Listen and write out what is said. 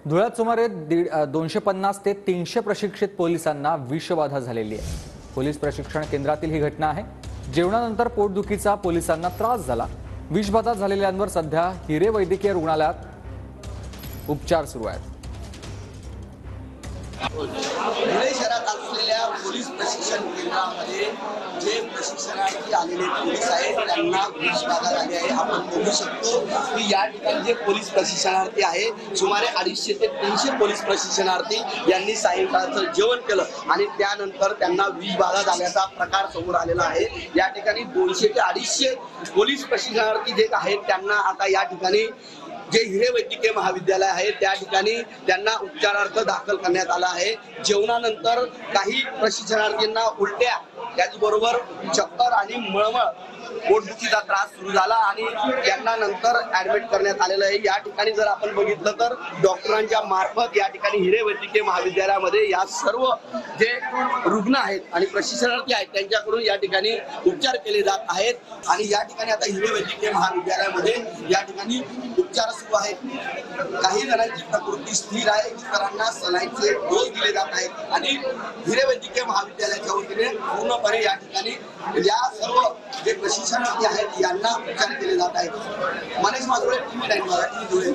धुळ्यात सुमारे 250 ते 300 प्रशिक्षित पोलिसांना विषबाधा झालेली आहे। पोलीस प्रशिक्षण केंद्रातील ही घटना आहे। जेवणानंतर पोटदुखीचा पोलिसांना त्रास झाला। विषबाधा झालेल्यांवर सध्या हिरे वैद्यकीय रुग्णालयात उपचार सुरू आहेत। धुळे शहरात असलेल्या पोलीस प्रशिक्षण केंद्रामध्ये जे प्रशिक्षणार्थी आलेले पोलीस आहेत त्यांना विषबाधा झाली आहे। आपण बघू शकतो की या ठिकाणी जे पोलीस प्रशिक्षणार्थी आहे सुमारे 250 ते 300 पोलीस प्रशिक्षणार्थी यांनी सायंकाळचं जेवण केलं आणि त्यानंतर त्यांना विषबाधा झाल्याचा प्रकार समोर आलेला आहे। या ठिकाणी 200 ते 250 पोलीस प्रशिक्षणार्थी जे आहेत त्यांना आता या ठिकाणी जे हिरे वैद्यकीय महाविद्यालय आहे त्या ठिकाणी त्यांना उपचारार्थ दाखल करण्यात आलं आहे। जेवणानंतर काही प्रशिक्षणार्थींना उलट्या त्याचबरोबर चक्कर आणि मळमळ पोटदुखीचा त्रास सुरू झाला आणि त्यांना नंतर ऍडमिट करण्यात आलेलं आहे। या ठिकाणी जर आपण बघितलं तर डॉक्टरांच्या मार्फत या ठिकाणी हिरे वैद्यकीय महाविद्यालयामध्ये या सर्व जे रुग्ण आहेत आणि प्रशिक्षणार्थी आहेत त्यांच्याकडून या ठिकाणी उपचार केले जात आहेत आणि या ठिकाणी आता हिरे वैद्यकीय महाविद्यालयामध्ये या ठिकाणी उपचार सुरू आहेत। काही जणांची प्रकृती स्थिर आहे, इतरांना सलाईनचे डोस दिले जात आहेत आणि हिरे वैद्यकीय महाविद्यालयाच्या वतीने पूर्णपणे या ठिकाणी या सर्व जे प्रशिक्षणार्थी आहेत यांना उपचार केले जात आहेत। मनीष माधुरे, TV9 मराठी, धुळे।